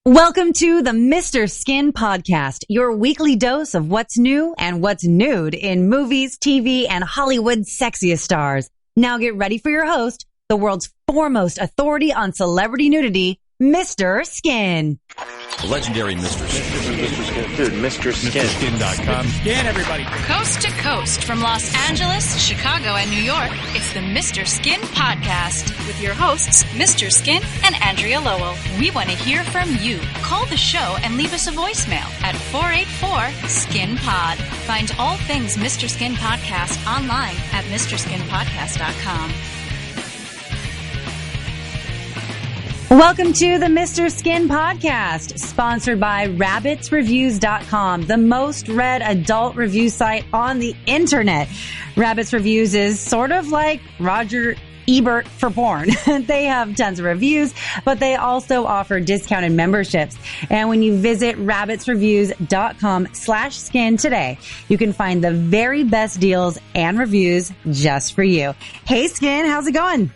Welcome to the Mr. Skin Podcast, your weekly dose of what's new and what's nude in movies, TV, and Hollywood's sexiest stars. Now get ready for your host, the world's foremost authority on celebrity nudity, Mr. Skin. Legendary Mr. Skin. Mr. Skin. Dude, Mr. Skin. MrSkin.com. Skin, everybody. Coast to coast, from Los Angeles, Chicago, and New York, it's the Mr. Skin Podcast with your hosts, Mr. Skin and Andrea Lowell. We want to hear from you. Call the show and leave us a voicemail at 484-SKIN-POD. Find all things Mr. Skin Podcast online at MrSkinPodcast.com. Welcome to the Mr. Skin Podcast, sponsored by rabbitsreviews.com, the most read adult review site on the internet. Rabbits Reviews is sort of like Roger Ebert for porn. They have tons of reviews, but they also offer discounted memberships. And when you visit rabbitsreviews.com/skin today, you can find the very best deals and reviews just for you. Hey, Skin, how's it going?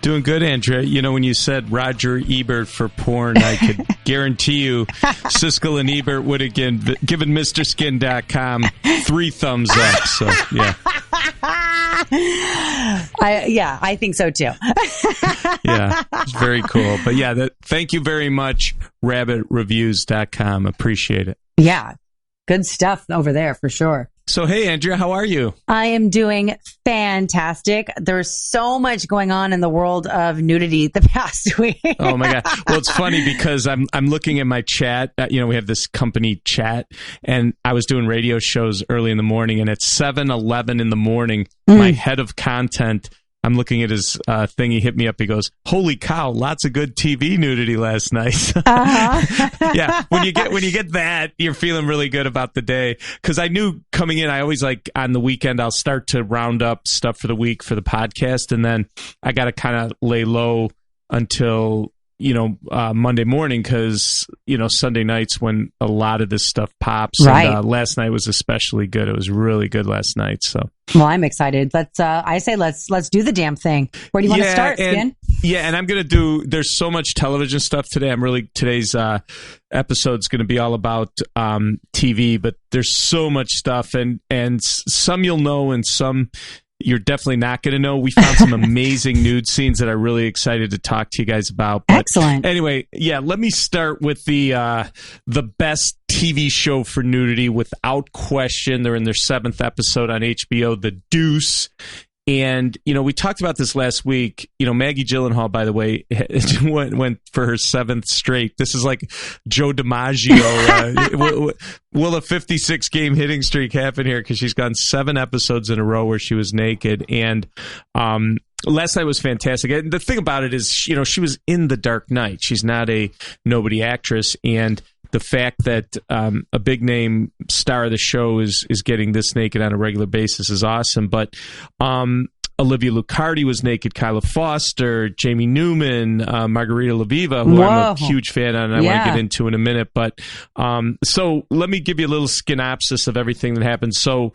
Doing good, Andrea. You know, when you said Roger Ebert for porn, I could guarantee you Siskel and Ebert would have given MrSkin.com 3 thumbs up. So, yeah. I think so too. Yeah, it's very cool. But yeah, thank you very much, rabbitreviews.com. Appreciate it. Yeah, good stuff over there for sure. So, hey, Andrea, how are you? I am doing fantastic. There's so much going on in the world of nudity the past week. Oh, my God. Well, it's funny because I'm looking at my chat. We have this company chat, and I was doing radio shows early in the morning, and at 7:11 in the morning, my head of content, I'm looking at his thing. He hit me up. He goes, "Holy cow! Lots of good TV nudity last night." Yeah, when you get that, you're feeling really good about the day. Because I knew coming in, I always like on the weekend I'll start to round up stuff for the week for the podcast, and then I got to kind of lay low until Monday morning, because Sunday nights when a lot of this stuff pops. Right. And, last night was especially good. It was really good last night. So. Well, I'm excited. Let's do the damn thing. Where do you want to start, Skin? Yeah, and I'm going to do, there's so much television stuff today. Today's episode's going to be all about TV, but there's so much stuff, and some you'll know and some you're definitely not going to know. We found some amazing nude scenes that I'm really excited to talk to you guys about. But excellent. Anyway, yeah, let me start with the best TV show for nudity without question. They're in their 7th episode on HBO, The Deuce. And, we talked about this last week. Maggie Gyllenhaal, by the way, went for her 7th straight. This is like Joe DiMaggio. Will a 56-game hitting streak happen here? Because she's gone 7 episodes in a row where she was naked. And last night was fantastic. And the thing about it is, she was in The Dark Knight. She's not a nobody actress. And the fact that a big name star of the show is getting this naked on a regular basis is awesome. But Olivia Luccardi was naked, Kyla Foster, Jamie Newman, Margarita Laviva, who I'm a huge fan of, and I want to get into in a minute. But so let me give you a little synopsis of everything that happened. So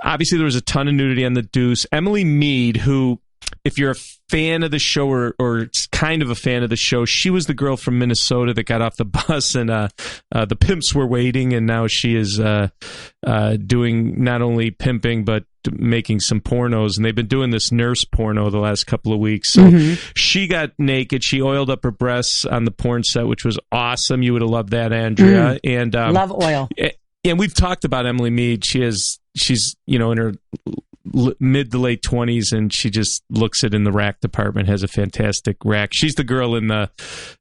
obviously there was a ton of nudity on The Deuce. Emily Mead, who, if you're a fan of the show or kind of a fan of the show, she was the girl from Minnesota that got off the bus and the pimps were waiting, and now she is doing not only pimping but making some pornos, and they've been doing this nurse porno the last couple of weeks. So she got naked. She oiled up her breasts on the porn set, which was awesome. You would have loved that, Andrea. And love oil. And we've talked about Emily Mead. She's in her mid to late 20s, and she just looks it in the rack department, has a fantastic rack. She's the girl in the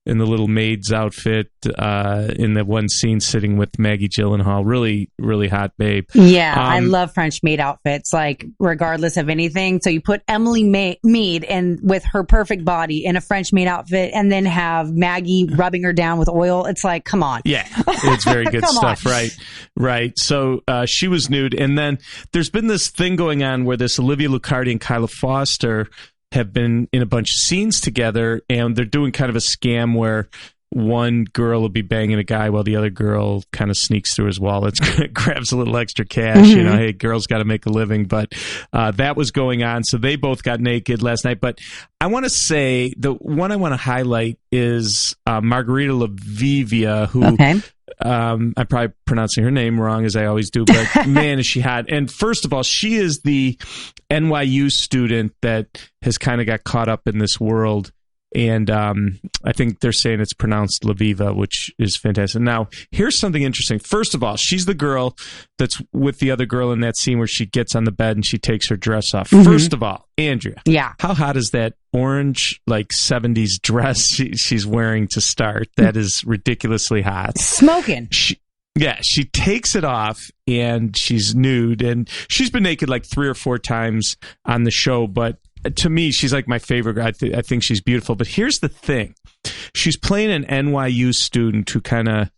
little maid's outfit in the one scene sitting with Maggie Gyllenhaal. Really, really hot babe. Yeah, I love French maid outfits, like regardless of anything. So you put Emily Mead in with her perfect body in a French maid outfit, and then have Maggie rubbing her down with oil. It's like, come on. Yeah, it's very good stuff. On. Right. So she was nude, and then there's been this thing going on where this Olivia Luccardi and Kyla Foster have been in a bunch of scenes together, and they're doing kind of a scam where one girl will be banging a guy while the other girl kind of sneaks through his wallet, grabs a little extra cash. You know, hey, girls got to make a living. But that was going on. So they both got naked last night. But I want to say the one I want to highlight is Margarita Lavivia, who I'm probably pronouncing her name wrong, as I always do, but man, is she hot. And first of all, she is the NYU student that has kind of got caught up in this world. And I think they're saying it's pronounced Laviva, which is fantastic. Now, here's something interesting. First of all, she's the girl that's with the other girl in that scene where she gets on the bed and she takes her dress off. First of all, Andrea, how hot is that orange, like 70s dress she's wearing to start? That is ridiculously hot. Smoking. She takes it off and she's nude, and she's been naked like 3 or 4 times on the show, but to me, she's like my favorite. I think she's beautiful. But here's the thing. She's playing an NYU student who kind of,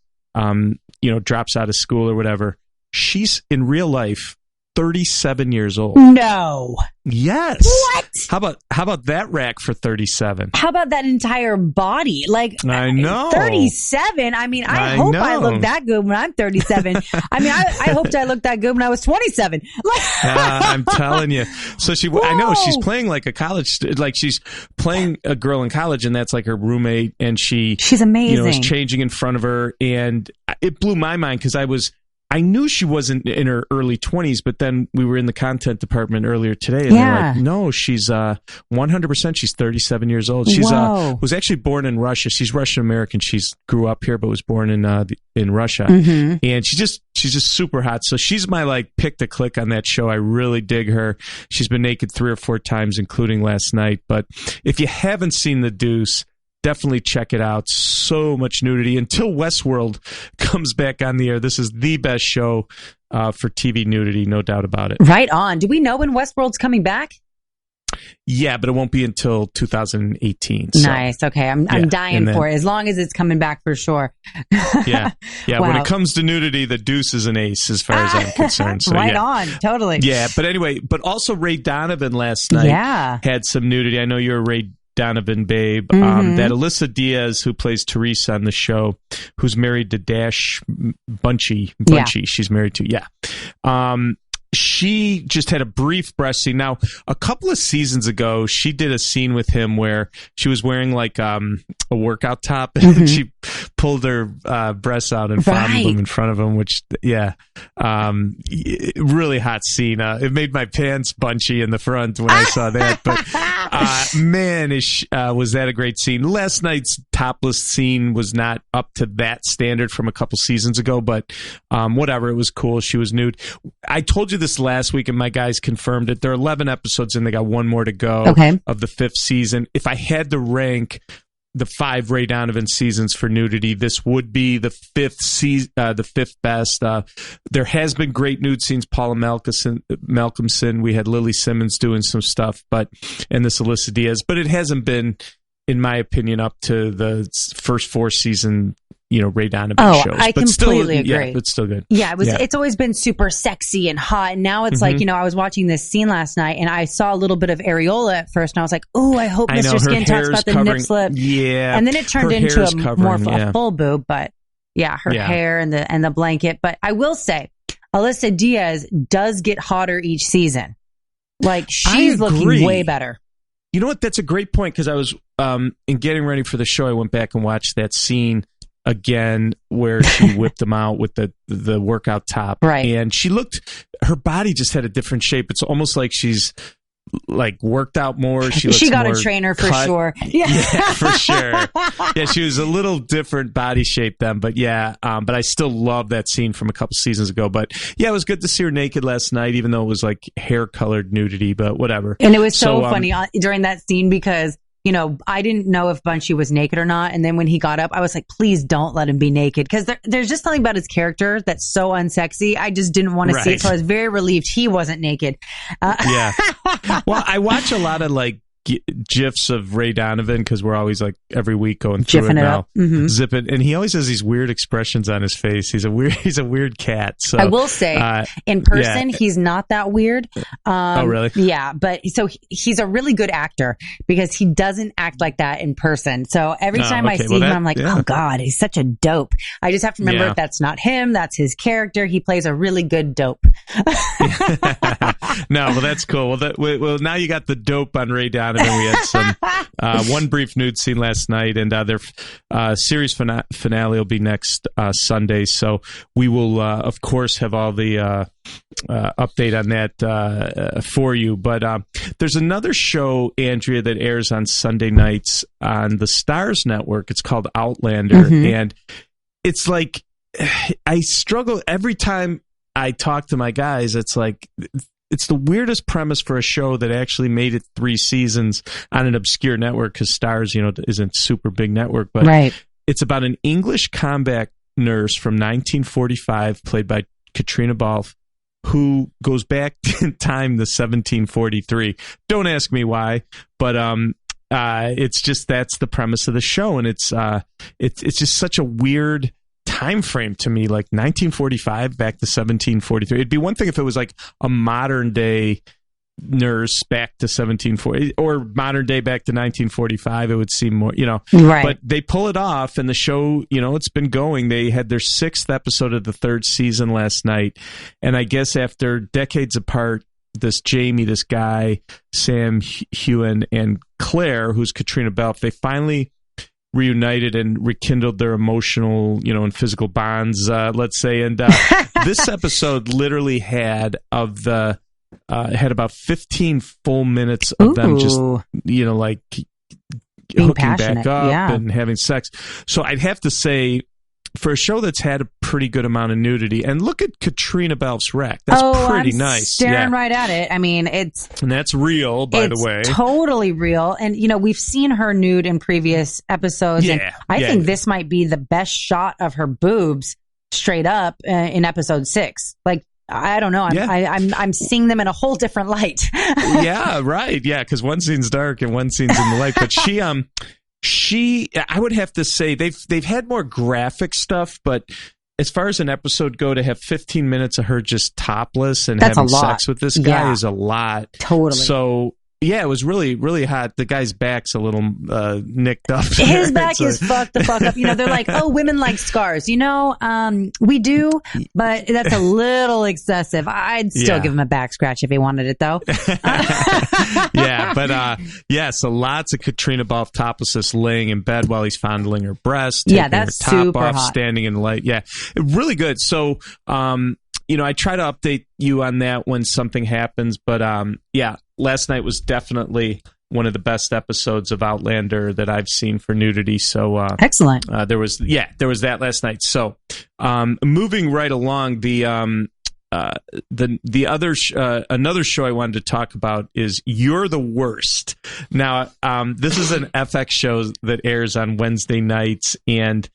drops out of school or whatever. She's, in real life, 37 years old. No. Yes. What? How about that rack for 37? How about that entire body? Like, I know. 37. I mean, I hope I look that good when I'm 37. I mean, I hoped I looked that good when I was 27. I'm telling you. So I know she's playing like a college, like she's playing a girl in college, and that's like her roommate, and she's amazing. Is changing in front of her, and it blew my mind because I knew she wasn't in her early 20s, but then we were in the content department earlier today, and they're like, no, she's 100%. She's 37 years old. She's was actually born in Russia. She's Russian American. She's grew up here, but was born in Russia, and she's just super hot. So she's my like pick to click on that show. I really dig her. She's been naked 3 or 4 times, including last night. But if you haven't seen The Deuce, definitely check it out. So much nudity. Until Westworld comes back on the air, this is the best show for TV nudity, no doubt about it. Right on. Do we know when Westworld's coming back? Yeah, but it won't be until 2018. So. Nice. Okay. I'm dying for it, as long as it's coming back for sure. Yeah. Wow. When it comes to nudity, The Deuce is an ace as far as I'm concerned. So, right on. Totally. Yeah. But anyway, also Ray Donovan last night had some nudity. I know you're a Ray Donovan babe. That Alyssa Diaz, who plays Teresa on the show, who's married to Dash Bunchy, she's married to, she just had a brief breast scene. Now, a couple of seasons ago, she did a scene with him where she was wearing like a workout top, and she pulled her breasts out and fondled them in front of him, which, really hot scene. It made my pants bunchy in the front when I saw that. But man, was that a great scene. Last night's topless scene was not up to that standard from a couple seasons ago, but whatever, it was cool. She was nude. I told you this last week, and my guys confirmed it. There are 11 episodes, and they got 1 more to go of the 5th season. If I had to rank the 5 Ray Donovan seasons for nudity, this would be the 5th best. There has been great nude scenes. Paula Malcolmson. We had Lily Simmons doing some stuff, and this Alyssa Diaz. But it hasn't been, in my opinion, up to the first 4 season, Ray Donovan shows. I completely agree. Yeah, it's still good. Yeah, it's always been super sexy and hot. And now it's like, I was watching this scene last night, and I saw a little bit of areola at first, and I was like, oh, I hope Mr. Skin talks about the nip slip. Yeah. And then it turned into a full boob, but her hair and the blanket. But I will say, Alyssa Diaz does get hotter each season. Like, she's looking way better. You know what? That's a great point, because I was, in getting ready for the show, I went back and watched that scene again where she whipped him out with the workout top. Right. And her body just had a different shape. It's almost like she's like worked out more. She got a trainer for sure. Yeah, for sure. Yeah, she was a little different body shape then, but but I still love that scene from a couple seasons ago. But yeah, it was good to see her naked last night, even though it was like hair colored nudity, but whatever. And it was so funny during that scene because I didn't know if Bunchy was naked or not. And then when he got up, I was like, please don't let him be naked. Because there's just something about his character that's so unsexy. I just didn't want to see it. So I was very relieved he wasn't naked. Well, I watch a lot of like GIFs of Ray Donovan because we're always like every week going through Jiffing it now, up. Mm-hmm. zip it, and he always has these weird expressions on his face. He's a weird cat. So I will say, in person, he's not that weird. Oh, really? Yeah, but so he's a really good actor because he doesn't act like that in person. So every time I see him, I'm like, oh God, he's such a dope. I just have to remember that's not him. That's his character. He plays a really good dope. No, well, that's cool. Well, now you got the dope on Ray Donovan. We had some one brief nude scene last night, and their series finale will be next Sunday. So we will, of course, have all the update on that for you. But there's another show, Andrea, that airs on Sunday nights on the Stars Network. It's called Outlander, and it's like I struggle every time I talk to my guys. It's like it's the weirdest premise for a show that actually made it 3 seasons on an obscure network because Stars, isn't a super big network, but it's about an English combat nurse from 1945 played by Katrina Balfe who goes back in time to 1743. Don't ask me why, but it's just that's the premise of the show, and it's just such a weird time frame to me, like 1945 back to 1743. It'd be one thing if it was like a modern day nurse back to 1740 or modern day back to 1945. It would seem more, right. But they pull it off, and the show, it's been going. They had their 6th episode of the 3rd season last night, and I guess after decades apart, this guy, Sam Heughan, and Claire, who's Katrina Balfe, they finally reunited and rekindled their emotional, and physical bonds, let's say. And this episode literally had about 15 full minutes of them just, like being hooking passionate, back up and having sex. So I'd have to say, for a show that's had a pretty good amount of nudity, and look at Katrina Balfe's wreck. That's pretty I'm nice. Staring right at it. I mean, and that's real, by the way. Totally real. And we've seen her nude in previous episodes. And I think this might be the best shot of her boobs straight up in episode 6. Like, I don't know. I'm seeing them in a whole different light. Yeah, right. Yeah, because one scene's dark and one scene's in the light. But she, I would have to say they've had more graphic stuff, but as far as an episode go, to have 15 minutes of her just topless and having sex with this guy is a lot. Totally. So yeah, it was really, really hot. The guy's back's a little nicked up. His back is fucked the fuck up. They're like, oh, women like scars. We do, but that's a little excessive. I'd still give him a back scratch if he wanted it, though. Yeah, but so lots of Katrina Balfe topless laying in bed while he's fondling her breast, taking that's her top super off, hot. standing in the light. Yeah, really good. So, I try to update you on that when something happens, but last night was definitely one of the best episodes of Outlander that I've seen for nudity. So excellent. There was that last night. So moving right along, the other another show I wanted to talk about is You're the Worst. Now this is an FX show that airs on Wednesday nights, and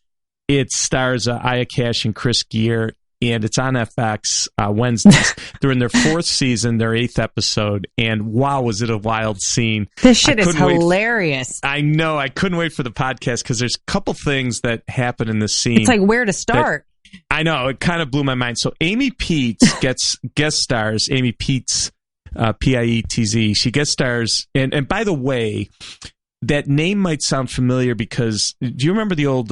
it stars Aya Cash and Chris Gere. And it's on FX Wednesdays. They're in their 4th season, their 8th episode, and wow, was it a wild scene. This shit is hilarious. I know. I couldn't wait for the podcast because there's a couple things that happen in this scene. It's like where to start. I know. It kind of blew my mind. So Amy Peets gets guest stars. Amy Peets, Pietz. She guest stars. And by the way, that name might sound familiar because do you remember the old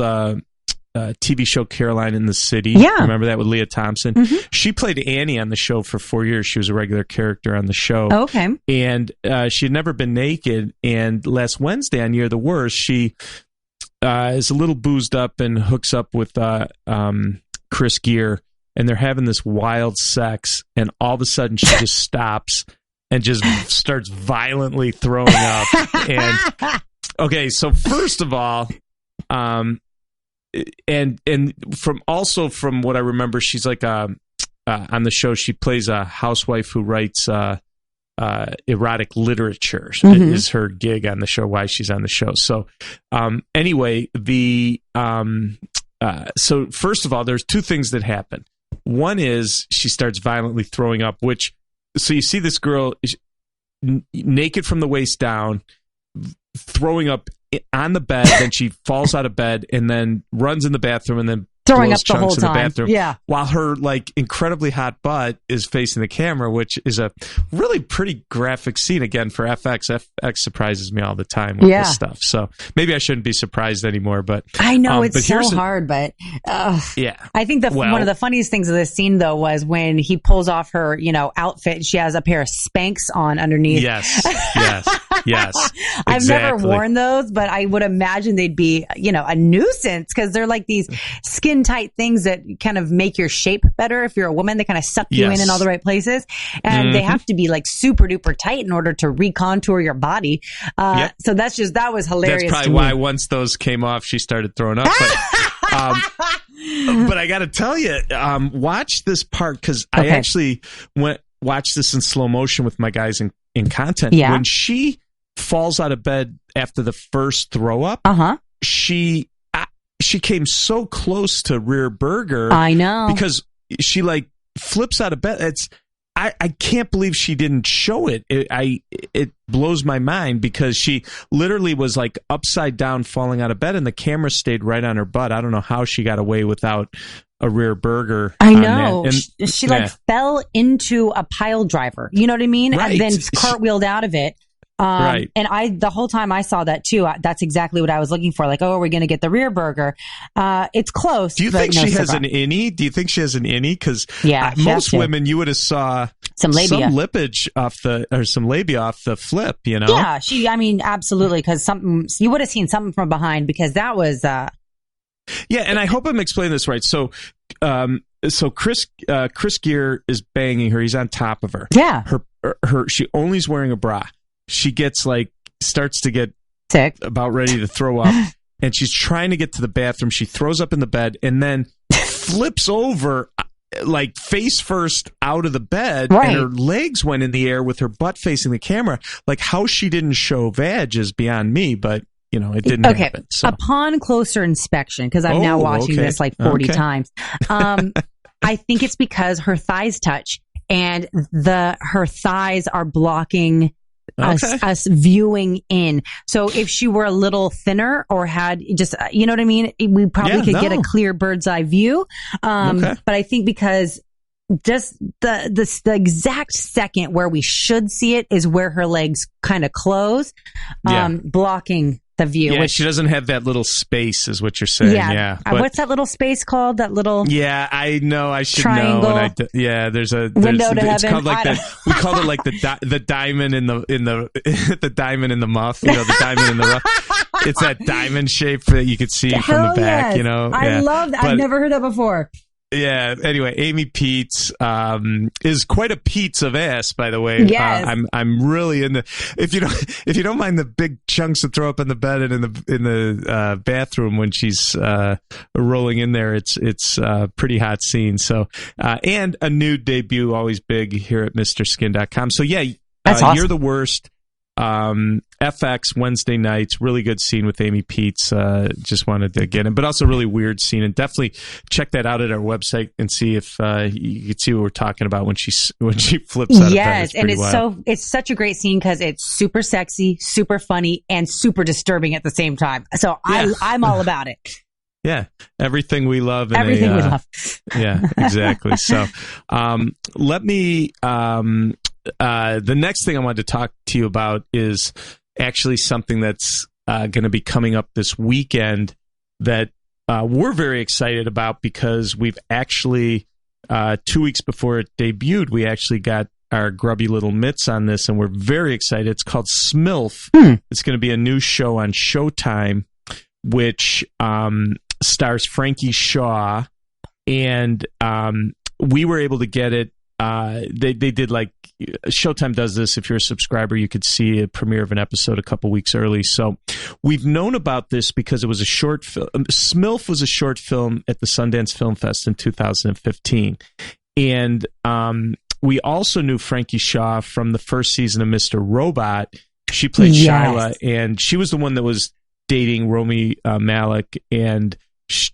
TV show Caroline in the City? Yeah. Remember that with Leah Thompson? Mm-hmm. She played Annie on the show for 4 years. She was a regular character on the show. Oh, okay. And she had never been naked. And last Wednesday on You're the Worst, she is a little boozed up and hooks up with Chris Gere. And they're having this wild sex. And all of a sudden she just stops and just starts violently throwing up. And okay, so first of all, and from what I remember, she's like on the show, she plays a housewife who writes erotic literature. Mm-hmm. Is her gig on the show, why she's on the show. So anyway, so first of all, there's 2 things that happen. One is she starts violently throwing up, so you see this girl naked from the waist down, throwing up on the bed, then she falls out of bed and then runs in the bathroom and then throwing blows up the whole chunks in the time. bathroom. Yeah. While her like incredibly hot butt is facing the camera, which is a really pretty graphic scene again for FX. FX surprises me all the time with this stuff. So maybe I shouldn't be surprised anymore, but I know it's so hard, but yeah. I think one of the funniest things of this scene though was when he pulls off her, outfit and she has a pair of Spanx on underneath. Yes. I've never worn those, but I would imagine they'd be, a nuisance because they're like these skin tight things that kind of make your shape better. If you're a woman, they kind of suck you in all the right places, and they have to be like super duper tight in order to recontour your body. So that was hilarious. That's probably why once those came off, she started throwing up. But I got to tell you, watch this part because I actually watched this in slow motion with my guys in content. Yeah. When she falls out of bed after the first throw up, she came so close to rear burger. I know. Because she like flips out of bed. I can't believe she didn't show it. It blows my mind because she literally was like upside down falling out of bed and the camera stayed right on her butt. I don't know how she got away without a rear burger. I know. And she fell into a pile driver. You know what I mean? Right. And then cartwheeled out of it. Right. And the whole time I saw that too, that's exactly what I was looking for. Like, oh, we're going to get the rear burger. It's close. Do you think she has an innie? Do you think she has an innie? Because most women, you would have saw some labia, some lippage some labia off the flip, Yeah, absolutely. Because you would have seen something from behind because that was, yeah. And I hope I'm explaining this right. So Chris Gere is banging her. He's on top of her. Yeah. She only's wearing a bra. She gets starts to get sick, about ready to throw up, and she's trying to get to the bathroom. She throws up in the bed and then flips over, like face first out of the bed, and her legs went in the air with her butt facing the camera. Like how she didn't show vag is beyond me, but it didn't happen. So. Upon closer inspection, because I'm now watching this like 40 times, I think it's because her thighs touch and her thighs are blocking us viewing in. So if she were a little thinner or had just, you know what I mean? We probably could get a clear bird's eye view. But I think because just the exact second where we should see it is where her legs kind of close, blocking the view. Yeah, she doesn't have that little space, is what you're saying. Yeah. What's that little space called? That little. Yeah, I know. I should triangle. know. There's window to it's heaven. Called like we called it like the diamond in the the diamond in the muff. The diamond in the rough. It's that diamond shape that you could see from the back. Yes. I love that. I've never heard that before. Yeah. Anyway, Amy Peets is quite a Peets of ass, by the way. Yes. I'm really into. If you don't mind the big chunks that throw up in the bed and in the bathroom when she's rolling in there, it's a pretty hot scene. So and a nude debut, always big here at MrSkin.com. So yeah, that's awesome. You're the Worst. FX Wednesday nights, really good scene with Amy Peets. Just wanted to get in, but also really weird scene, and definitely check that out at our website and see if you could see what we're talking about when she flips out of bed. Yes, and it's such a great scene because it's super sexy, super funny, and super disturbing at the same time. So I'm all about it. Yeah, everything we love. Everything we love. Yeah, exactly. So let me. The next thing I wanted to talk to you about is actually something that's going to be coming up this weekend that we're very excited about because we've actually 2 weeks before it debuted, we actually got our grubby little mitts on this, and we're very excited. It's called Smilf. It's going to be a new show on Showtime, which stars Frankie Shaw, and we were able to get it. They did like Showtime does this. If you're a subscriber, you could see a premiere of an episode a couple weeks early. So we've known about this because it was a short film. Smilf was a short film at the Sundance Film Fest in 2015. And we also knew Frankie Shaw from the first season of Mr. Robot. She played Shyla, and she was the one that was dating Rami Malek. And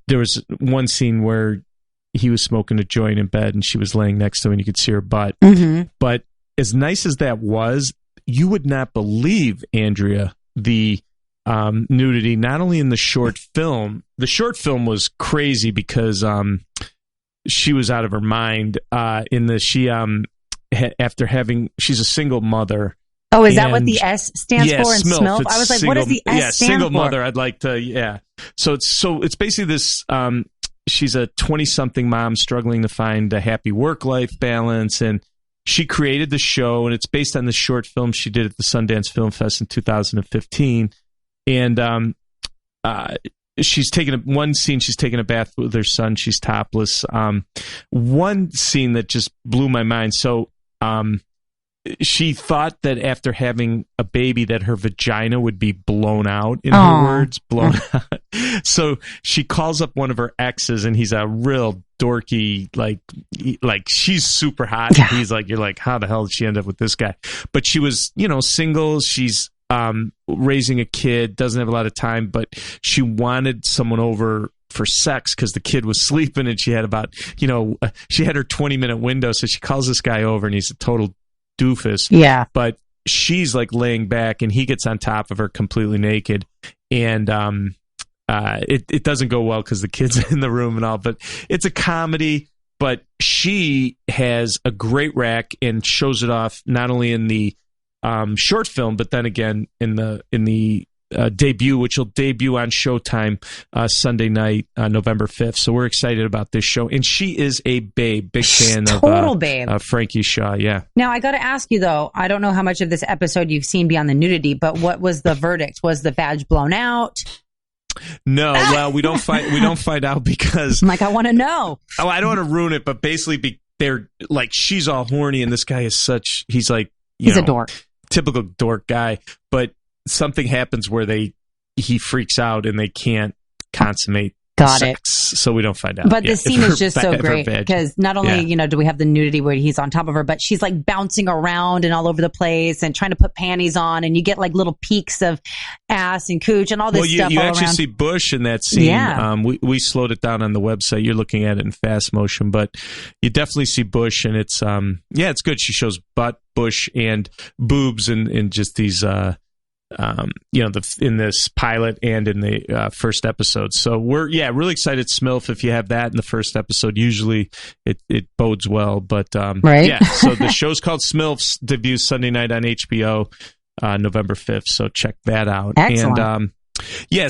there was one scene where he was smoking a joint in bed and she was laying next to him and you could see her butt. But as nice as that was, you would not believe, Andrea, the nudity, not only in the short film. The short film was crazy because she was out of her mind. She's a single mother. Oh, is that what the S stands for in Smilf? Smilf? I was like, what does the S stand single for? mother. I'd like to, So it's basically this. She's a 20-something mom struggling to find a happy work-life balance, and she created the show, and it's based on the short film she did at the Sundance Film Fest in 2015. And she's taking one scene. She's taking a bath with her son. She's topless. One scene that just blew my mind. So. She thought that after having a baby that her vagina would be blown out, in her words, blown out. So she calls up one of her exes, and he's a real dorky, like she's super hot. Yeah. He's like, you're like, how the hell did she end up with this guy? But she was, single. She's raising a kid, doesn't have a lot of time, but she wanted someone over for sex because the kid was sleeping, and she had about, she had her 20-minute window. So she calls this guy over, and he's a total doofus. Yeah. But she's like laying back, and he gets on top of her completely naked. And it doesn't go well because the kid's in the room and all, but it's a comedy. But she has a great rack and shows it off not only in the short film, but then again in the debut, which will debut on Showtime Sunday night, November 5th. So we're excited about this show. And she is a babe. Big fan of Frankie Shaw, yeah. Now, I got to ask you, though, I don't know how much of this episode you've seen beyond the nudity, but what was the verdict? Was the badge blown out? No, well, we don't find out because... I'm like, I want to know. Oh, I don't want to ruin it, but basically they're like, she's all horny, and this guy is he's like... He's a dork. Typical dork guy, but something happens where he freaks out and they can't consummate sex, so we don't find out. But the scene is just so great because not only do we have the nudity where he's on top of her, but she's like bouncing around and all over the place and trying to put panties on, and you get like little peeks of ass and cooch and all this stuff. You actually see Bush in that scene. Yeah. We slowed it down on the website. You're looking at it in fast motion, but you definitely see Bush, and it's it's good. She shows butt, bush, and boobs, and just these. In this pilot and in the first episode. So we're really excited. Smilf, if you have that in the first episode, usually it bodes well. But right? Yeah, so the show's called Smilf's, debuts Sunday night on HBO, November 5th. So check that out. Excellent. And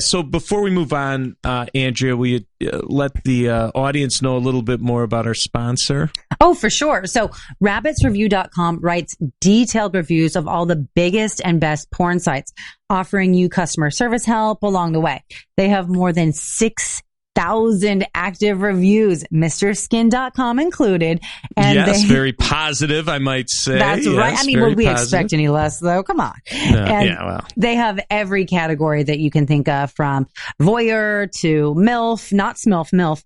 so before we move on, Andrea, will you let the audience know a little bit more about our sponsor? Oh, for sure. So rabbitsreview.com writes detailed reviews of all the biggest and best porn sites, offering you customer service help along the way. They have more than 6,000 active reviews, MrSkin.com included. And very positive, I might say. That's right. I mean, would we expect any less, though? Come on. They have every category that you can think of, from voyeur to MILF, not Smilf, MILF,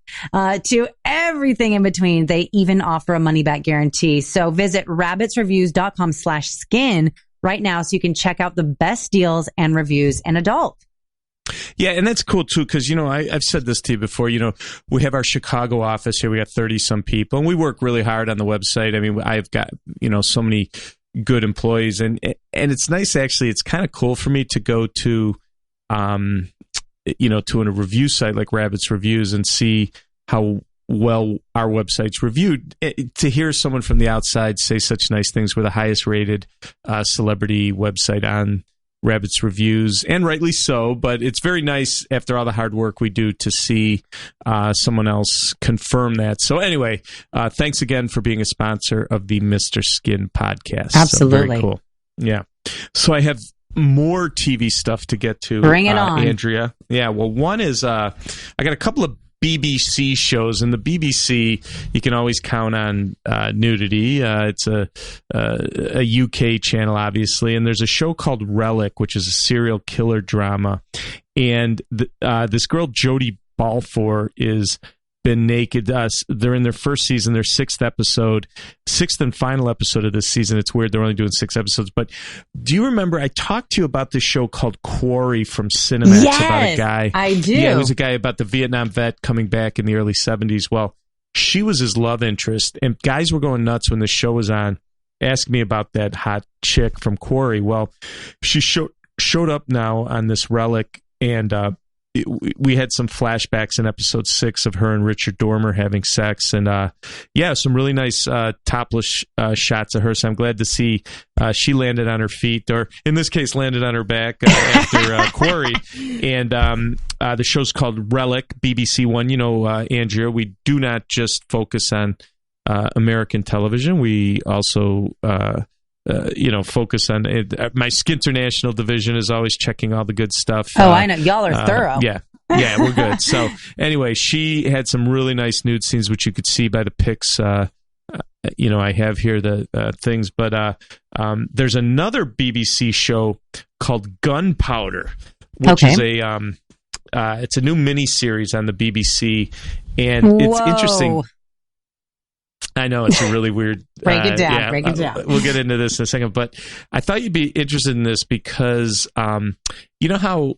to everything in between. They even offer a money-back guarantee. So visit rabbitsreviews.com/skin right now so you can check out the best deals and reviews in adult. Yeah, and that's cool, too, because, I've said this to you before, we have our Chicago office here. We got 30-some people, and we work really hard on the website. I mean, I've got, so many good employees, and it's nice, actually. It's kind of cool for me to go to, to a review site like Rabbit's Reviews and see how well our website's reviewed. To hear someone from the outside say such nice things, we're the highest rated celebrity website on Rabbit's Reviews, and rightly so, but it's very nice after all the hard work we do to see someone else confirm that. So anyway, thanks again for being a sponsor of the Mr. Skin podcast. Absolutely. So very cool. Yeah. So I have more TV stuff to get to. Bring it on, Andrea. Yeah, well, one is I got a couple of BBC shows, and the BBC, you can always count on Nudity. It's a UK channel, obviously, and there's a show called Relic, which is a serial killer drama, and this girl Jodie Balfour is been naked. They're in their first season, their sixth and final episode of this season. It's weird they're only doing 6 episodes, but do you remember I talked to you about this show called Quarry from Cinemax? Yes, about a guy. I do. Yeah, it was a guy about the Vietnam vet coming back in the early 70s. Well, she was his love interest, and guys were going nuts when the show was on, asking me about that hot chick from Quarry. Well, she showed up now on this relic, and we had some flashbacks in episode 6 of her and Richard Dormer having sex, and some really nice topless shots of her. So I'm glad to see she landed on her feet, or in this case, landed on her back after Quarry. And the show's called Relic, BBC One. You know, Andrea, we do not just focus on American television. We also focus on it. My Skinternational division is always checking all the good stuff. I know. Y'all are thorough. Yeah, we're good. So anyway, she had some really nice nude scenes, which you could see by the pics. I have here the things, but there's another BBC show called Gunpowder, which is it's a new miniseries on the BBC, and it's interesting. I know it's a really weird. Break it down. We'll get into this in a second, but I thought you'd be interested in this because you know how.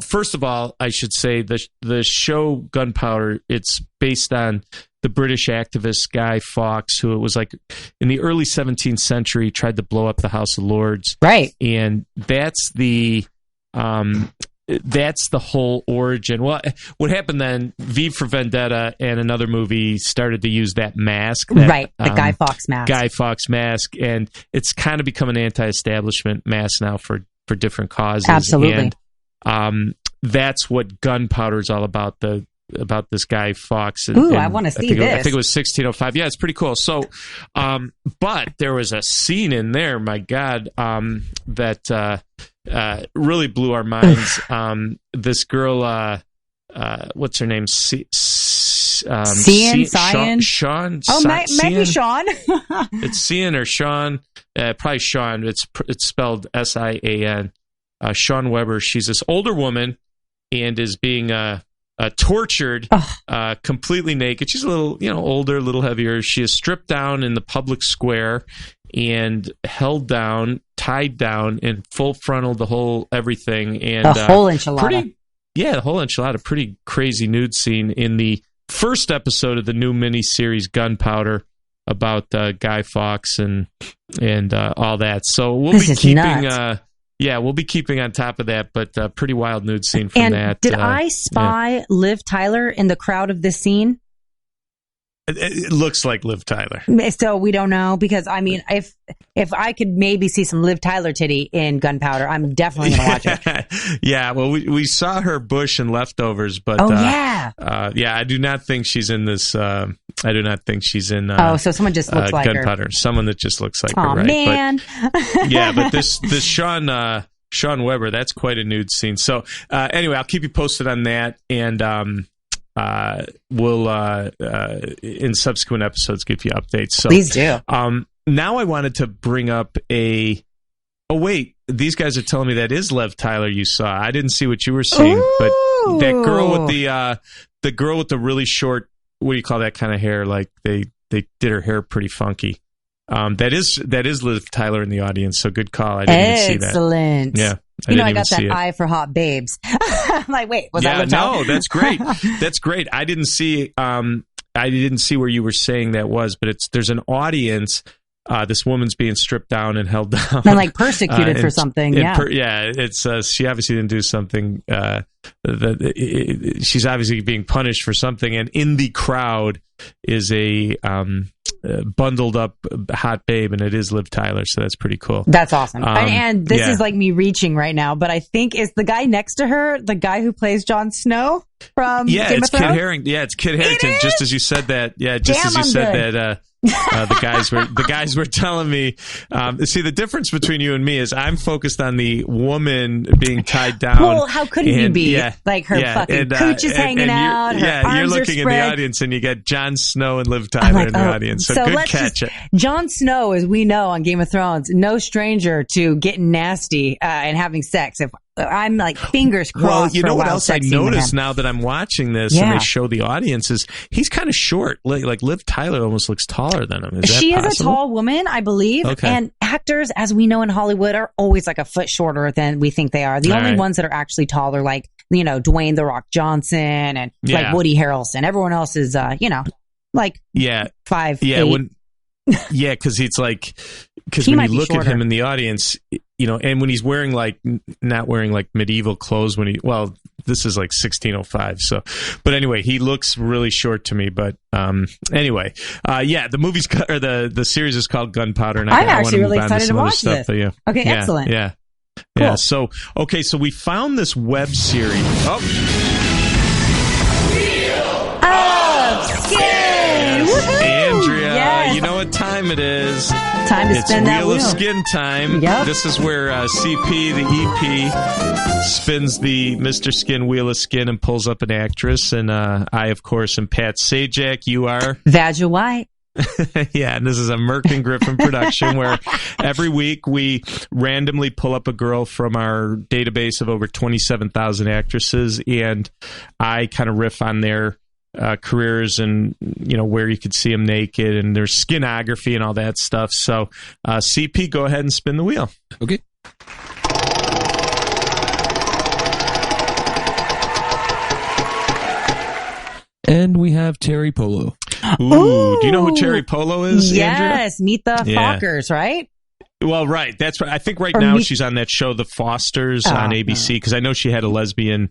First of all, I should say the show Gunpowder. It's based on the British activist Guy Fawkes, who it was like in the early 17th century tried to blow up the House of Lords, right? And that's the whole origin. Well, what happened then, V for Vendetta and another movie started to use that mask. The Guy Fawkes mask. Guy Fawkes mask. And it's kind of become an anti-establishment mask now for different causes. Absolutely. And that's what Gunpowder is all about, about this Guy Fawkes. I want to see this. I think it was 1605. Yeah, it's pretty cool. So, but there was a scene in there, my God, that really blew our minds. This girl, what's her name? Sean? Oh, maybe Sean. It's Cian or Sean. Probably Sean. It's spelled Sian. Sean Weber. She's this older woman and is being tortured, completely naked. She's a little, older, a little heavier. She is stripped down in the public square and held down, tied down, and full frontal, the whole everything. And the whole enchilada. The whole enchilada. Pretty crazy nude scene in the first episode of the new miniseries Gunpowder about Guy Fawkes and all that. So we'll be keeping. We'll be keeping on top of that, but pretty wild nude scene from that. Did I spy Liv Tyler in the crowd of this scene? It looks like Liv Tyler. So we don't know, because I mean, if I could maybe see some Liv Tyler titty in Gunpowder, I'm definitely going to watch it. Yeah, well, we saw her bush in Leftovers, but I do not think she's in this. I do not think she's in. So someone just looks like Gunpowder. Someone that just looks like her, right? Man. But this Sean Weber, that's quite a nude scene. So anyway, I'll keep you posted on that, and we'll in subsequent episodes give you updates. So please do. Now I wanted to bring up these guys are telling me that is Liv Tyler you saw. I didn't see what you were seeing. Ooh. But that girl with the girl with the really short, what do you call that kind of hair? Like they did her hair pretty funky. That is Liv Tyler in the audience, so good call. I didn't even see that. Excellent. Yeah. I got that eye for hot babes. I'm like, wait, was that Liv Tyler? No, that's great. That's great. I didn't see where you were saying that was, but there's an audience. This woman's being stripped down and held down. And like persecuted for something. It's she obviously didn't do something. She's obviously being punished for something, and in the crowd is a bundled up hot babe, and it is Liv Tyler, so that's pretty cool. That's awesome. And this is like me reaching right now, but I think is the guy next to her the guy who plays Jon Snow from Game of Thrones? Kit Harington. Yeah, it's Kit Harington. Just as you said that. Yeah, the guys were telling me. See, the difference between you and me is I'm focused on the woman being tied down. Well, how couldn't you be? Like her fucking cooch is hanging out. You're looking in the audience, and you got Jon Snow and Liv Tyler in the audience. So good catch. Jon Snow, as we know on Game of Thrones, no stranger to getting nasty and having sex. If I'm like fingers crossed. Well, you know what else I noticed now that I'm watching this and they show the audience is he's kind of short. Like Liv Tyler almost looks taller than him. She is a tall woman, I believe. Okay. And actors, as we know in Hollywood, are always like a foot shorter than we think they are. The only ones that are actually taller, like, Dwayne "The Rock" Johnson and like Woody Harrelson. Everyone else is, like 5'8". Yeah, because it's like because when you look at him in the audience, and when he's wearing not wearing medieval clothes this is 1605. So, but anyway, he looks really short to me. But anyway, the movie's or the series is called Gunpowder, and I'm actually really excited to watch this. Okay, excellent. Yeah. Cool. Yeah. So we found this web series. Skin! Woohoo! Andrea, yes. you know what time it is. Time to spin that wheel. Wheel of Skin time. Yep. This is where CP, the EP, spins the Mr. Skin Wheel of Skin and pulls up an actress. And I, of course, am Pat Sajak. You are? Vagina White. Yeah, and this is a Merck and Griffin production where every week we randomly pull up a girl from our database of over 27,000 actresses, and I kind of riff on their careers and where you could see them naked and their skinography and all that stuff. So CP, go ahead and spin the wheel. Okay. And we have Terry Polo. Ooh, do you know who Terry Polo is, Andrea? Yes, Meet the Fockers, right? Well, right. That's right. I think now she's on that show, The Fosters, on ABC, because I know she had a lesbian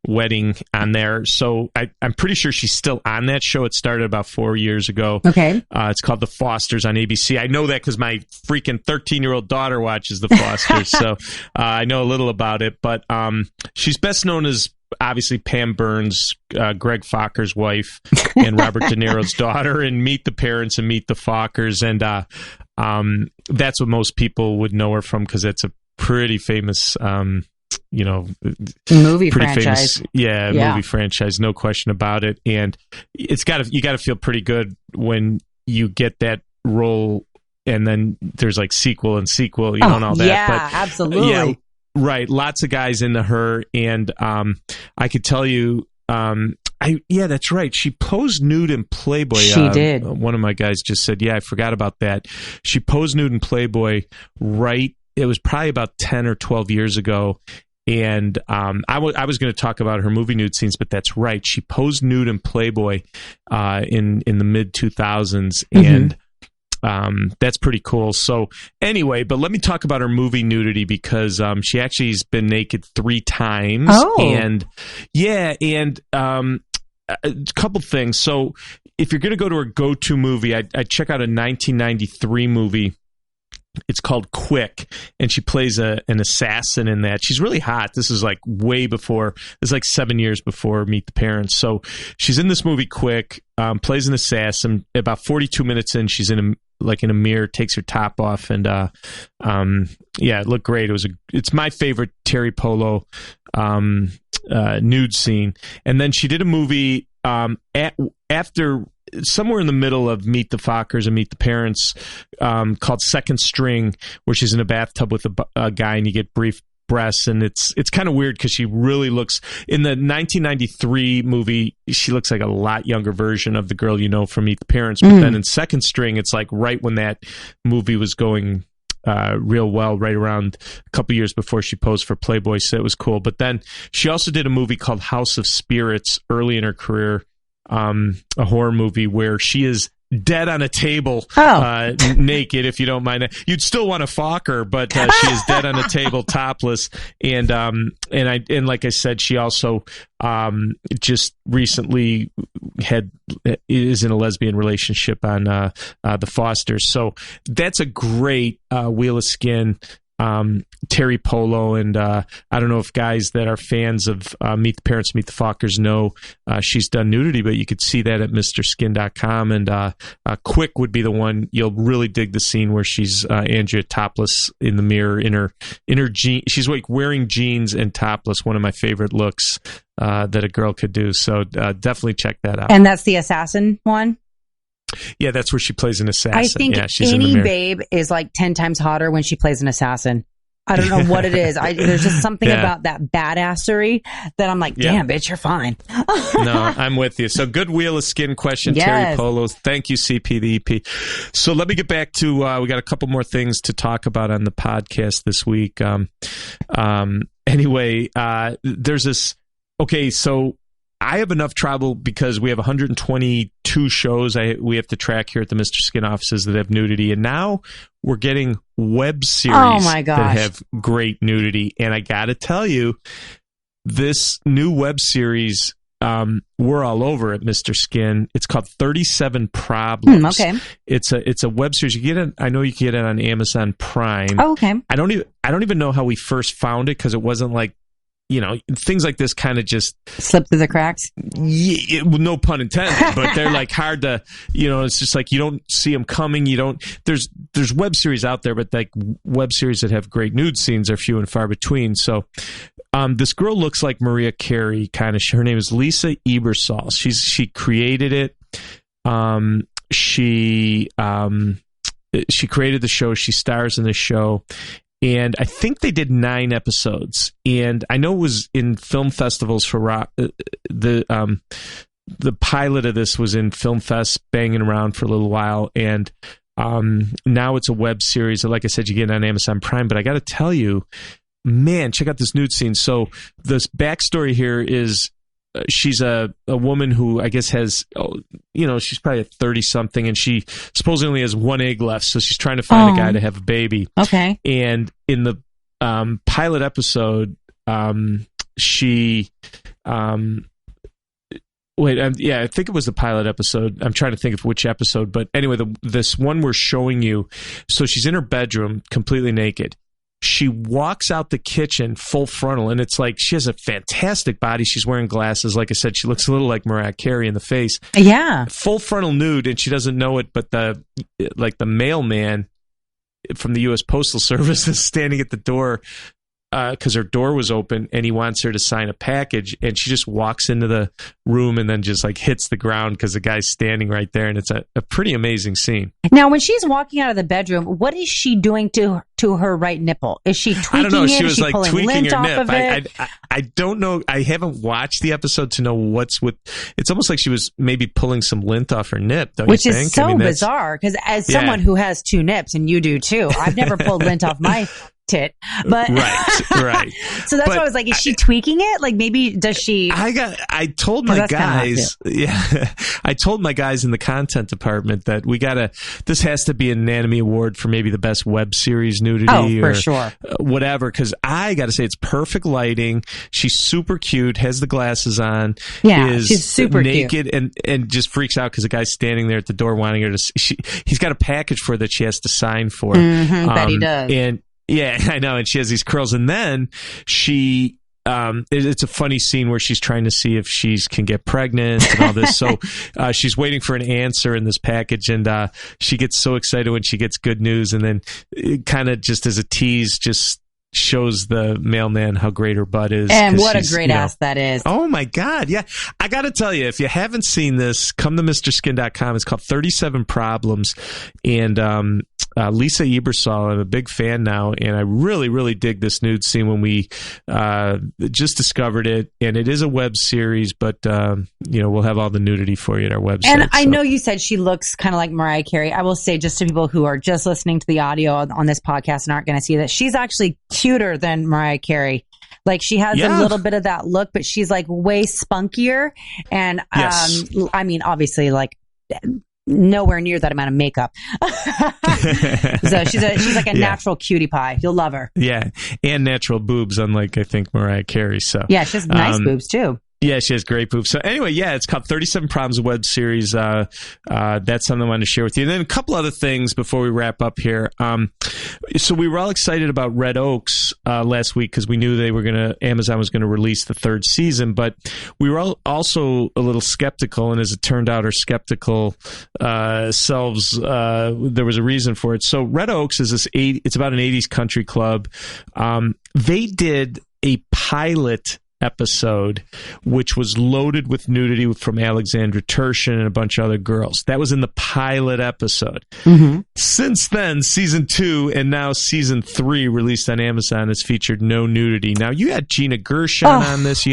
wedding on there. So I'm pretty sure she's still on that show. It started about 4 years ago. Okay. It's called The Fosters on ABC. I know that because my freaking 13-year-old daughter watches The Fosters. So I know a little about it. But she's best known as obviously Pam Burns, Greg Focker's wife, and Robert De Niro's daughter, and Meet the Parents and Meet the Fockers. And that's what most people would know her from, because it's a pretty famous, movie franchise. Movie franchise, no question about it. And you got to feel pretty good when you get that role, and then there's sequel and sequel, and all that. Yeah, but, absolutely. Yeah, right. Lots of guys into her, and I could tell you. That's right. She posed nude in Playboy. She did. One of my guys just said, I forgot about that. She posed nude in Playboy, right? It was probably about 10 or 12 years ago. And I was going to talk about her movie nude scenes, but that's right. She posed nude in Playboy in the mid-2000s. And that's pretty cool. So anyway, but let me talk about her movie Nudity, because she actually has been naked 3 times. And a couple things. So if you're going to go to her go-to movie, I'd check out a 1993 movie. It's called Quick, and she plays an assassin in that. She's really hot. This is way before. This is 7 years before Meet the Parents. So she's in this movie Quick, plays an assassin. About 42 minutes in, she's in a mirror, takes her top off, and it looked great. It's my favorite Terry Polo nude scene. And then she did a movie after, somewhere in the middle of Meet the Fockers and Meet the Parents, called Second String, where she's in a bathtub with a guy, and you get brief breasts, and it's kind of weird because she really looks, in the 1993 movie, she looks like a lot younger version of the girl from Meet the Parents. But then in Second String, it's right when that movie was going real well, right around a couple years before she posed for Playboy, so it was cool. But then she also did a movie called House of Spirits early in her career, a horror movie where she is dead on a table, naked, if you don't mind. You'd still want to fuck her, but she is dead on a table, topless. And like I said, she also just recently is in a lesbian relationship on the Fosters. So that's a great Wheel of Skin. Terry Polo, and I don't know if guys that are fans of Meet the Parents, Meet the Fockers know she's done Nudity, but you could see that at MrSkin.com, and Quick would be the one. You'll really dig the scene where she's Andrea topless in the mirror in her jeans. She's wearing jeans and topless, one of my favorite looks that a girl could do. So definitely check that out. And that's the assassin one? Yeah, that's where she plays an assassin. I think she's any babe is 10 times hotter when she plays an assassin. I don't know what it is. There's just something about that badassery that I'm damn, bitch, you're fine. No, I'm with you. So good Wheel of Skin question, yes. Terry Polo. Thank you, CP, the EP. So let me get back to, we got a couple more things to talk about on the podcast this week. Anyway, there's this, okay, so I have enough trouble because we have 122 shows we have to track here at the Mr. Skin offices that have nudity, and now we're getting web series that have great nudity. And I got to tell you, this new web series, we're all over at Mr. Skin. It's called 37 Problems. Okay. It's a web series. You get it. I know you can get it on Amazon Prime. Oh, okay. I don't even know how we first found it, because it wasn't like, things like this kind of just slip through the cracks. Yeah, no pun intended, but they're like hard to, it's just like you don't see them coming. There's web series out there, but like web series that have great nude scenes are few and far between. So this girl looks like Mariah Carey, kind of. Her name is Lisa Ebersol. She created it. She created the show. She stars in the show. And I think they did 9 episodes. And I know it was in film festivals for the pilot of this was in Film Fest, banging around for a little while. And now it's a web series that, like I said, you get on Amazon Prime. But I got to tell you, man, check out this nude scene. So this backstory here is she's a woman who I guess has, she's probably a 30-something, and she supposedly only has one egg left, so she's trying to find a guy to have a baby. Okay. And in the pilot episode, she... I think it was the pilot episode. I'm trying to think of which episode, but anyway, this one we're showing you, so she's in her bedroom, completely naked. She walks out the kitchen full frontal, and it's like she has a fantastic body. She's wearing glasses. Like I said, she looks a little like Mariah Carey in the face. Yeah. Full frontal nude, and she doesn't know it, but the mailman from the U.S. Postal Service is standing at the door because her door was open, and he wants her to sign a package, and she just walks into the room and then just like hits the ground because the guy's standing right there, and it's a pretty amazing scene. Now, when she's walking out of the bedroom, what is she doing to her right nipple? Is she tweaking I don't know. it? She was is she like pulling tweaking lint her off nip. of it? I don't know. I haven't watched the episode to know what's with. It's almost like she was maybe pulling some lint off her nip. Don't Which you think? Is so bizarre, because as someone who has 2 nips, and you do too, I've never pulled lint off my tit, but right. So that's why I was like, is she tweaking it? Like, maybe does she? I told my guys, I told my guys in the content department that this has to be an Anatomy Award for maybe the best web series nudity, for sure, whatever. Because I got to say, it's perfect lighting. She's super cute, has the glasses on, she's super naked, and just freaks out because the guy's standing there at the door wanting her to. He's got a package for her that she has to sign for. Bet he does. And yeah, I know. And she has these curls. And then she, it's a funny scene where she's trying to see if she can get pregnant and all this. So she's waiting for an answer in this package. And she gets so excited when she gets good news. And then it kind of just as a tease, just shows the mailman how great her butt is. And what a great ass that is. Oh my God. Yeah. I got to tell you, if you haven't seen this, come to MrSkin.com. It's called 37 Problems. And Lisa Ebersol, I'm a big fan now, and I really, really dig this nude scene when we just discovered it. And it is a web series, but we'll have all the nudity for you at our website. And I know you said she looks kind of like Mariah Carey. I will say, just to people who are just listening to the audio on this podcast and aren't going to see that, she's actually cuter than Mariah Carey. Like, she has a little bit of that look, but she's like way spunkier. And I mean, obviously, like, nowhere near that amount of makeup. So she's like a natural cutie pie. You'll love her. Yeah, and natural boobs, unlike I think Mariah Carey. So yeah, she has nice boobs too. Yeah, she has great boobs. So anyway, it's called 37 Problems, a web series. That's something I wanted to share with you. And then a couple other things before we wrap up here. So we were all excited about Red Oaks last week because we knew Amazon was going to release the 3rd season, but we were all also a little skeptical. And as it turned out, our skeptical selves, there was a reason for it. So Red Oaks is it's about an 80s country club. They did a pilot episode which was loaded with nudity from Alexandra Tertian and a bunch of other girls. That was in the pilot episode. Mm-hmm. Since then, season 2 and now season 3 released on Amazon has featured no nudity. Now, you had Gina Gershon on this.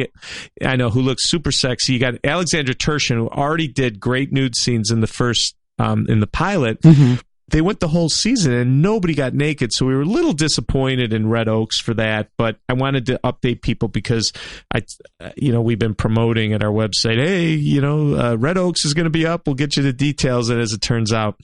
I know, who looks super sexy. You got Alexandra Tertian, who already did great nude scenes in the first in the pilot. Mm-hmm. they went the whole season and nobody got naked. So we were a little disappointed in Red Oaks for that. But I wanted to update people because we've been promoting at our website. Hey, Red Oaks is going to be up. We'll get you the details. And as it turns out,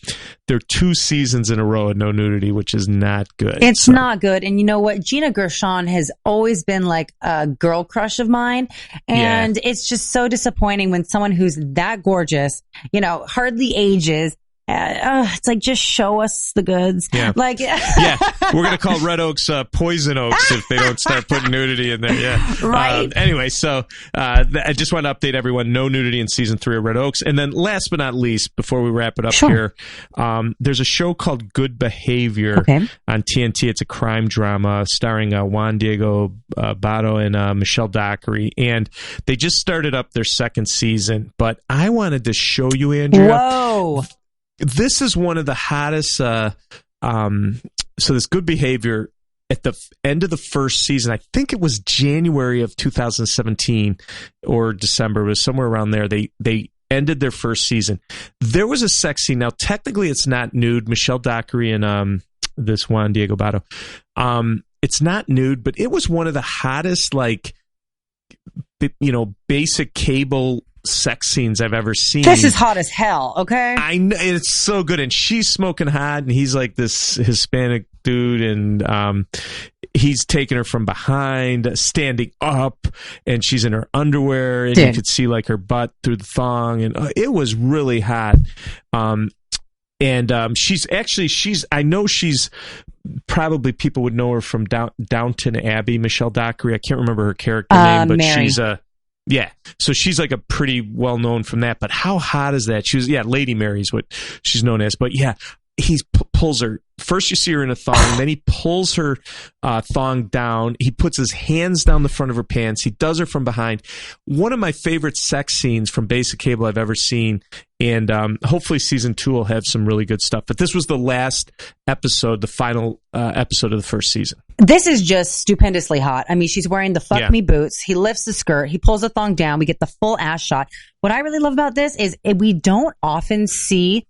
there are 2 seasons in a row of no nudity, which is not good. It's not good. And you know what? Gina Gershon has always been like a girl crush of mine. And it's just so disappointing when someone who's that gorgeous, hardly ages. It's like, just show us the goods. Yeah. We're going to call Red Oaks Poison Oaks if they don't start putting nudity in there. Yeah. Right. Anyway, so I just want to update everyone. No nudity in season 3 of Red Oaks. And then last but not least, before we wrap it up here, there's a show called Good Behavior on TNT. It's a crime drama starring Juan Diego Botto and Michelle Dockery. And they just started up their 2nd season. But I wanted to show you, Andrea. Whoa. This is one of the hottest. So this Good Behavior at the end of the first season, I think it was January of 2017 or December, it was somewhere around there. They ended their first season. There was a sex scene. Now, technically, it's not nude. Michelle Dockery and this Juan Diego Botto. It's not nude, but it was one of the hottest, basic cable sex scenes I've ever seen. This is hot as hell, okay? I know, it's so good. And she's smoking hot, and he's like this Hispanic dude, and he's taking her from behind, standing up, and she's in her underwear, and you could see like her butt through the thong, and it was really hot. She's probably, people would know her from Downton Abbey, Michelle Dockery. I can't remember her character name, but Mary. She's so she's like a pretty well known from that. But how hot is that? She was, Lady Mary is what she's known as. But he pulls her. First you see her in a thong, then he pulls her thong down. He puts his hands down the front of her pants. He does her from behind. One of my favorite sex scenes from basic cable I've ever seen. And hopefully season 2 will have some really good stuff. But this was the last episode, the final episode of the first season. This is just stupendously hot. I mean, she's wearing the fuck me boots. He lifts the skirt. He pulls the thong down. We get the full ass shot. What I really love about this is we don't often see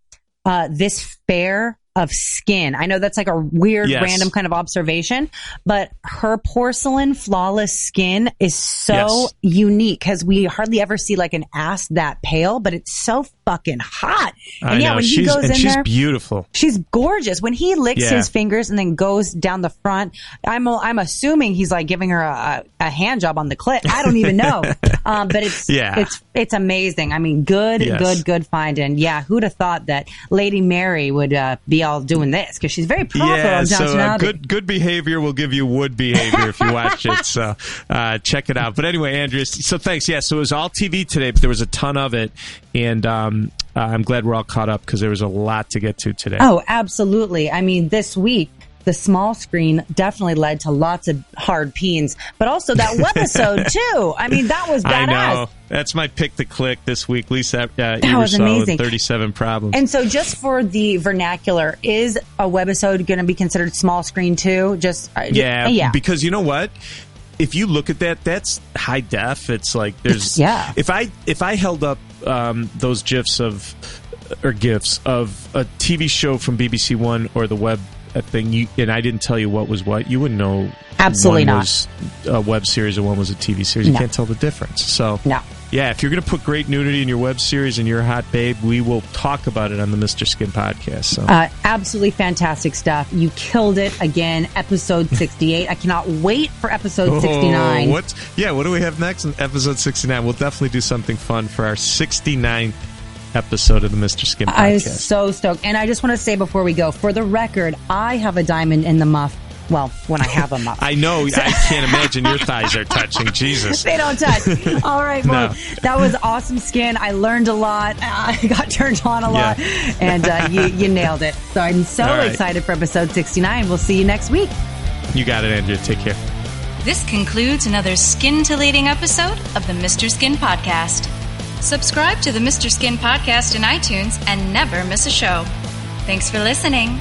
this fair of skin. I know that's like a weird, random kind of observation, but her porcelain, flawless skin is so unique because we hardly ever see like an ass that pale, but it's so fucking hot. And when he goes in she's there, beautiful. She's gorgeous. When he licks his fingers and then goes down the front, I'm assuming he's like giving her a hand job on the clit. I don't even know. But it's amazing. I mean, good find. And who'd have thought that Lady Mary would be all doing this, because she's very proper on Downton Abbey. Good Behavior will give you wood behavior if you watch it. So check it out. But anyway, Andrea, so thanks. So it was all TV today, but there was a ton of it, and I'm glad we're all caught up because there was a lot to get to today. Oh, absolutely. I mean, this week, the small screen definitely led to lots of hard peens, but also that webisode too. I mean, that was badass. I know. That's my pick to click this week. Lisa that was amazing. 37 Problems. And so just for the vernacular, is a webisode going to be considered small screen too? Because you know what? If you look at that, that's high def. It's like there's If I held up those GIFs of a TV show from BBC One or the web thing, and I didn't tell you what was what, you wouldn't know. Absolutely one not. Was a web series and one was a TV series. You can't tell the difference. So if you're going to put great nudity in your web series and you're a hot babe, we will talk about it on the Mr. Skin podcast. So absolutely fantastic stuff. You killed it again. Episode 68. I cannot wait for episode 69. What do we have next in episode 69? We'll definitely do something fun for our 69th episode of the Mr. Skin podcast. I'm so stoked. And I just want to say before we go, for the record, I have a diamond in the muff. Well, when I have them up. I know. I can't imagine your thighs are touching. Jesus. They don't touch. All right. Well, that was awesome, Skin. I learned a lot. I got turned on a lot. And you nailed it. So I'm so excited for episode 69. We'll see you next week. You got it, Andrea. Take care. This concludes another skin-titillating episode of the Mr. Skin Podcast. Subscribe to the Mr. Skin Podcast in iTunes and never miss a show. Thanks for listening.